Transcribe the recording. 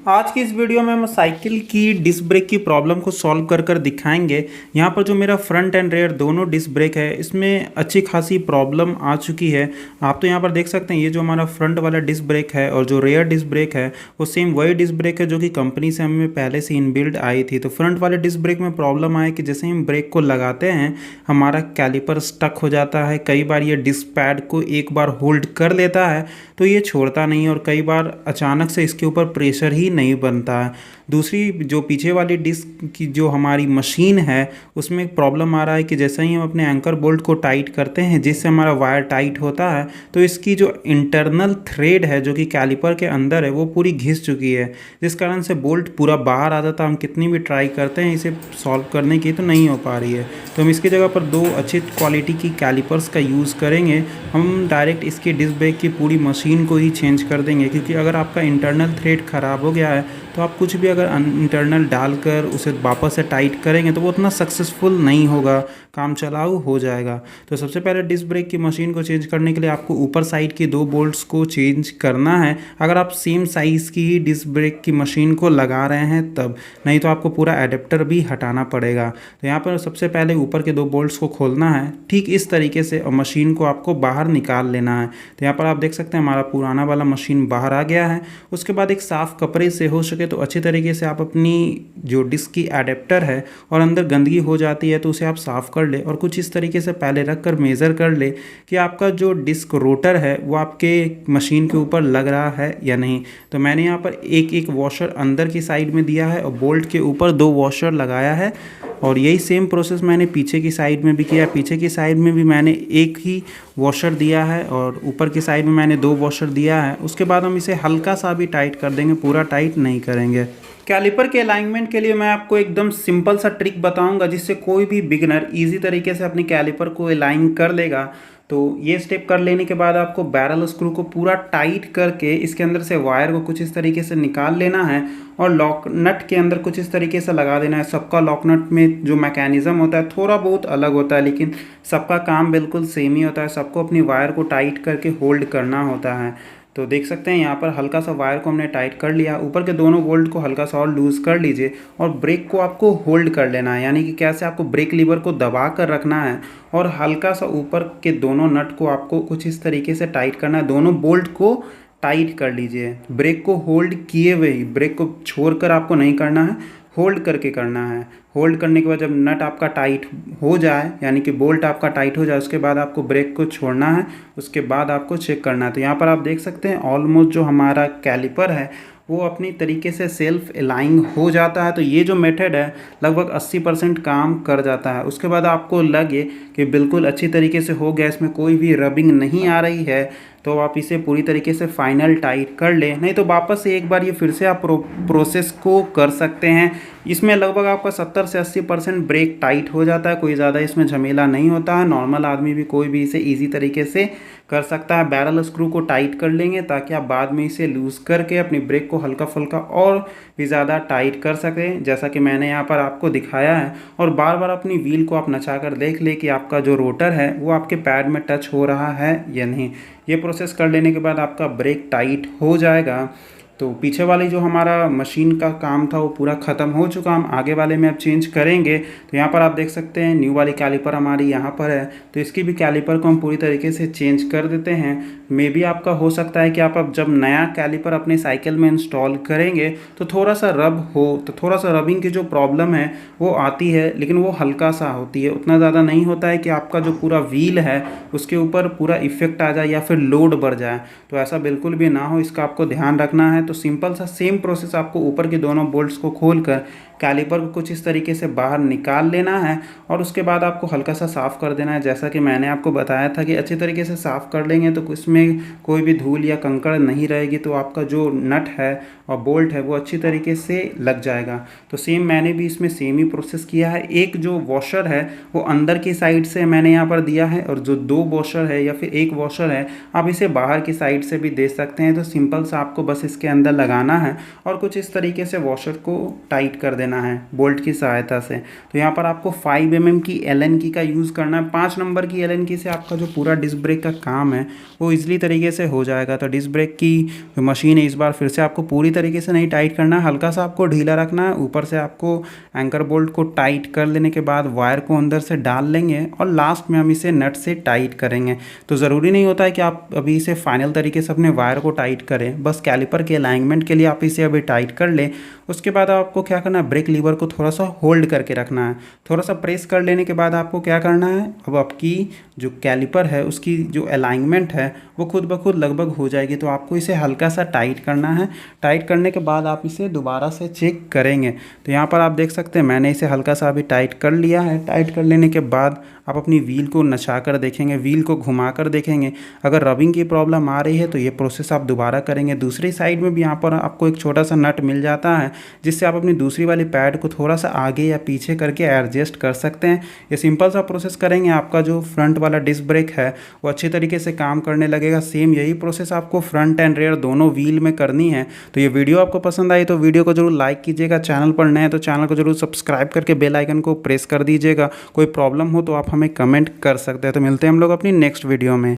आज की इस वीडियो में हम साइकिल की डिस्क ब्रेक की प्रॉब्लम को सॉल्व कर दिखाएंगे। यहाँ पर जो मेरा फ्रंट एंड रेयर दोनों डिस्क ब्रेक है इसमें अच्छी खासी प्रॉब्लम आ चुकी है। आप तो यहाँ पर देख सकते हैं ये जो हमारा फ्रंट वाला डिस्क ब्रेक है और जो रेयर डिस्क ब्रेक है वो सेम वही डिस्क ब्रेक है जो कि कंपनी से हमें पहले से इनबिल्ड आई थी। तो फ्रंट वाले डिस्क ब्रेक में प्रॉब्लम आए कि जैसे ही हम ब्रेक को लगाते हैं हमारा कैलिपर स्टक हो जाता है। कई बार ये डिस्क पैड को एक बार होल्ड कर लेता है तो ये छोड़ता नहीं और कई बार अचानक से इसके ऊपर प्रेशर ही नहीं बनता है। दूसरी जो पीछे वाली डिस्क की जो हमारी मशीन है उसमें एक प्रॉब्लम आ रहा है कि जैसे ही हम अपने एंकर बोल्ट को टाइट करते हैं जिससे हमारा वायर टाइट होता है तो इसकी जो इंटरनल थ्रेड है जो कि कैलिपर के अंदर है वो पूरी घिस चुकी है, जिस कारण से बोल्ट पूरा बाहर आता था। हम कितनी भी ट्राई करते हैं इसे सॉल्व करने की तो नहीं हो पा रही है। तो हम इसकी जगह पर दो अच्छी क्वालिटी की कैलिपर्स का यूज़ करेंगे। हम डायरेक्ट इसकी डिस्क ब्रेक की पूरी मशीन को ही चेंज कर देंगे, क्योंकि अगर आपका इंटरनल थ्रेड ख़राब हो गया है तो आप कुछ भी अगर इंटरनल डालकर उसे वापस से टाइट करेंगे तो वो उतना सक्सेसफुल नहीं होगा, काम चलाऊ हो जाएगा। तो सबसे पहले डिस्क ब्रेक की मशीन को चेंज करने के लिए आपको ऊपर साइड की दो बोल्ट्स को चेंज करना है, अगर आप सेम साइज़ की ही डिस्क ब्रेक की मशीन को लगा रहे हैं तब, नहीं तो आपको पूरा एडेप्टर भी हटाना पड़ेगा। तो यहाँ पर सबसे पहले ऊपर के दो बोल्ट्स को खोलना है ठीक इस तरीके से और मशीन को आपको बाहर निकाल लेना है। तो यहाँ पर आप देख सकते हैं हमारा पुराना वाला मशीन बाहर आ गया है। उसके बाद एक साफ़ कपड़े से हो सके तो अच्छी तरीके से आप अपनी जो डिस्क की एडेप्टर है और अंदर गंदगी हो जाती है तो उसे आप साफ़ कर ले और कुछ इस तरीके से पहले रख कर मेज़र कर ले कि आपका जो डिस्क रोटर है वो आपके मशीन के ऊपर लग रहा है या नहीं। तो मैंने यहाँ पर एक एक वॉशर अंदर की साइड में दिया है और बोल्ट के ऊपर दो वॉशर लगाया है और यही सेम प्रोसेस मैंने पीछे की साइड में भी किया। पीछे की साइड में भी मैंने एक ही वॉशर दिया है और ऊपर की साइड में मैंने दो वॉशर दिया है। उसके बाद हम इसे हल्का सा भी टाइट कर देंगे, पूरा टाइट नहीं करेंगे। कैलिपर के अलाइनमेंट के लिए मैं आपको एकदम सिंपल सा ट्रिक बताऊंगा जिससे कोई भी बिगिनर इजी तरीके से अपनी कैलिपर को अलाइन कर लेगा। तो ये स्टेप कर लेने के बाद आपको बैरल स्क्रू को पूरा टाइट करके इसके अंदर से वायर को कुछ इस तरीके से निकाल लेना है और लॉक नट के अंदर कुछ इस तरीके से लगा देना है। सबका लॉक नट में जो मैकेनिज़्म होता है थोड़ा बहुत अलग होता है लेकिन सबका काम बिल्कुल सेम ही होता है। सबको अपनी वायर को टाइट करके होल्ड करना होता है। तो देख सकते हैं यहाँ पर हल्का सा वायर को हमने टाइट कर लिया। ऊपर के दोनों बोल्ट को हल्का सा और लूज़ कर लीजिए और ब्रेक को आपको होल्ड कर लेना है, यानी कि कैसे आपको ब्रेक लीवर को दबा कर रखना है और हल्का सा ऊपर के दोनों नट को आपको कुछ इस तरीके से टाइट करना है। दोनों बोल्ट को टाइट कर लीजिए। ब्रेक को होल्ड किए हुए ही, ब्रेक को छोड़कर आपको नहीं करना है, होल्ड करके करना है। होल्ड करने के बाद जब नट आपका टाइट हो जाए यानी कि बोल्ट आपका टाइट हो जाए उसके बाद आपको ब्रेक को छोड़ना है, उसके बाद आपको चेक करना है। तो यहाँ पर आप देख सकते हैं ऑलमोस्ट जो हमारा कैलिपर है वो अपनी तरीके से सेल्फ अलाइन हो जाता है। तो ये जो मेथड है लगभग 80% काम कर जाता है। उसके बाद आपको लगे कि बिल्कुल अच्छी तरीके से हो गया, इसमें कोई भी रबिंग नहीं आ रही है, तो आप इसे पूरी तरीके से फाइनल टाइट कर लें। नहीं तो वापस से एक बार ये फिर से आप प्रोसेस को कर सकते हैं। इसमें लगभग आपका 70 से 80% ब्रेक टाइट हो जाता है, कोई ज़्यादा इसमें झमेला नहीं होता है। नॉर्मल आदमी भी कोई भी इसे ईजी तरीके से कर सकता है। बैरल स्क्रू को टाइट कर लेंगे ताकि आप बाद में इसे लूज़ करके अपनी ब्रेक को हल्का फुल्का और भी ज़्यादा टाइट कर सकें, जैसा कि मैंने यहाँ पर आपको दिखाया है। और बार बार अपनी व्हील को आप नचा कर देख लें कि आपका जो रोटर है वो आपके पैड में टच हो रहा है या नहीं। ये प्रोसेस कर लेने के बाद आपका ब्रेक टाइट हो जाएगा। तो पीछे वाली जो हमारा मशीन का काम था वो पूरा ख़त्म हो चुका। हम आगे वाले में अब चेंज करेंगे। तो यहाँ पर आप देख सकते हैं न्यू वाली कैलिपर हमारी यहाँ पर है, तो इसकी भी कैलिपर को हम पूरी तरीके से चेंज कर देते हैं। मे भी आपका हो सकता है कि आप अब जब नया कैलिपर अपने साइकिल में इंस्टॉल करेंगे तो थोड़ा सा रब हो, तो थोड़ा सा रबिंग की जो प्रॉब्लम है वो आती है, लेकिन वो हल्का सा होती है, उतना ज़्यादा नहीं होता है कि आपका जो पूरा व्हील है उसके ऊपर पूरा इफेक्ट आ जाए या फिर लोड बढ़ जाए। तो ऐसा बिल्कुल भी ना हो, इसका आपको ध्यान रखना है। तो सिंपल सा सेम प्रोसेस आपको ऊपर के दोनों बोल्ट्स को खोलकर कैलिपर को कुछ इस तरीके से बाहर निकाल लेना है और उसके बाद आपको हल्का सा साफ़ कर देना है। जैसा कि मैंने आपको बताया था कि अच्छी तरीके से साफ़ कर लेंगे तो इसमें कोई भी धूल या कंकड़ नहीं रहेगी, तो आपका जो नट है और बोल्ट है वो अच्छी तरीके से लग जाएगा। तो सेम मैंने भी इसमें सेम ही प्रोसेस किया है। एक जो वॉशर है वो अंदर की साइड से मैंने यहाँ पर दिया है और जो दो वॉशर है या फिर एक वॉशर है आप इसे बाहर की साइड से भी दे सकते हैं। तो सिंपल सा आपको बस इसके अंदर लगाना है और कुछ इस तरीके से वॉशर को टाइट कर देना है बोल्ट की सहायता से। तो यहाँ पर आपको 5 mm की एलन की का यूज़ करना है। 5 नंबर की एलन की से आपका जो पूरा डिस्क ब्रेक का काम है वो ईजिली तरीके से हो जाएगा। तो डिस्क ब्रेक की जो मशीन है इस बार फिर से आपको पूरी तरीके से नहीं टाइट करना है, हल्का सा आपको ढीला रखना है। ऊपर से आपको एंकर बोल्ट को टाइट कर लेने के बाद वायर को अंदर से डाल लेंगे और लास्ट में हम इसे नट से टाइट करेंगे। तो ज़रूरी नहीं होता है कि आप अभी इसे फाइनल तरीके से अपने वायर को टाइट करें, बस कैलिपर के अलाइनमेंट के लिए आप इसे अभी टाइट कर लें। उसके बाद आपको क्या करना है, ब्रेक लीवर को थोड़ा सा होल्ड करके रखना है। थोड़ा सा प्रेस कर लेने के बाद आपको क्या करना है, अब आपकी जो कैलिपर है उसकी जो अलाइनमेंट है वो खुद ब खुद लगभग हो जाएगी। तो आपको इसे हल्का सा टाइट करना है। टाइट करने के बाद आप इसे दोबारा से चेक करेंगे। तो यहाँ पर आप देख सकते हैं मैंने इसे हल्का सा अभी टाइट कर लिया है। टाइट कर लेने के बाद आप अपनी व्हील को नचा कर देखेंगे, व्हील को घुमा कर देखेंगे। अगर रबिंग की प्रॉब्लम आ रही है तो ये प्रोसेस आप दोबारा करेंगे। दूसरी साइड में भी यहाँ पर आपको एक छोटा सा नट मिल जाता है जिससे आप अपनी दूसरी वाली पैड को थोड़ा सा आगे या पीछे करके एडजस्ट कर सकते हैं। ये सिंपल सा प्रोसेस करेंगे, आपका जो फ्रंट वाला डिस्क ब्रेक है वो अच्छी तरीके से काम करने लगेगा। सेम यही प्रोसेस आपको फ्रंट एंड रेयर दोनों व्हील में करनी है। तो ये वीडियो आपको पसंद आई तो वीडियो को जरूर लाइक कीजिएगा। चैनल पर नए हैं तो चैनल को जरूर सब्सक्राइब करके बेल आइकन को प्रेस कर दीजिएगा। कोई प्रॉब्लम हो तो आप हमें कमेंट कर सकते हैं। तो मिलते हैं हम लोग अपनी नेक्स्ट वीडियो में।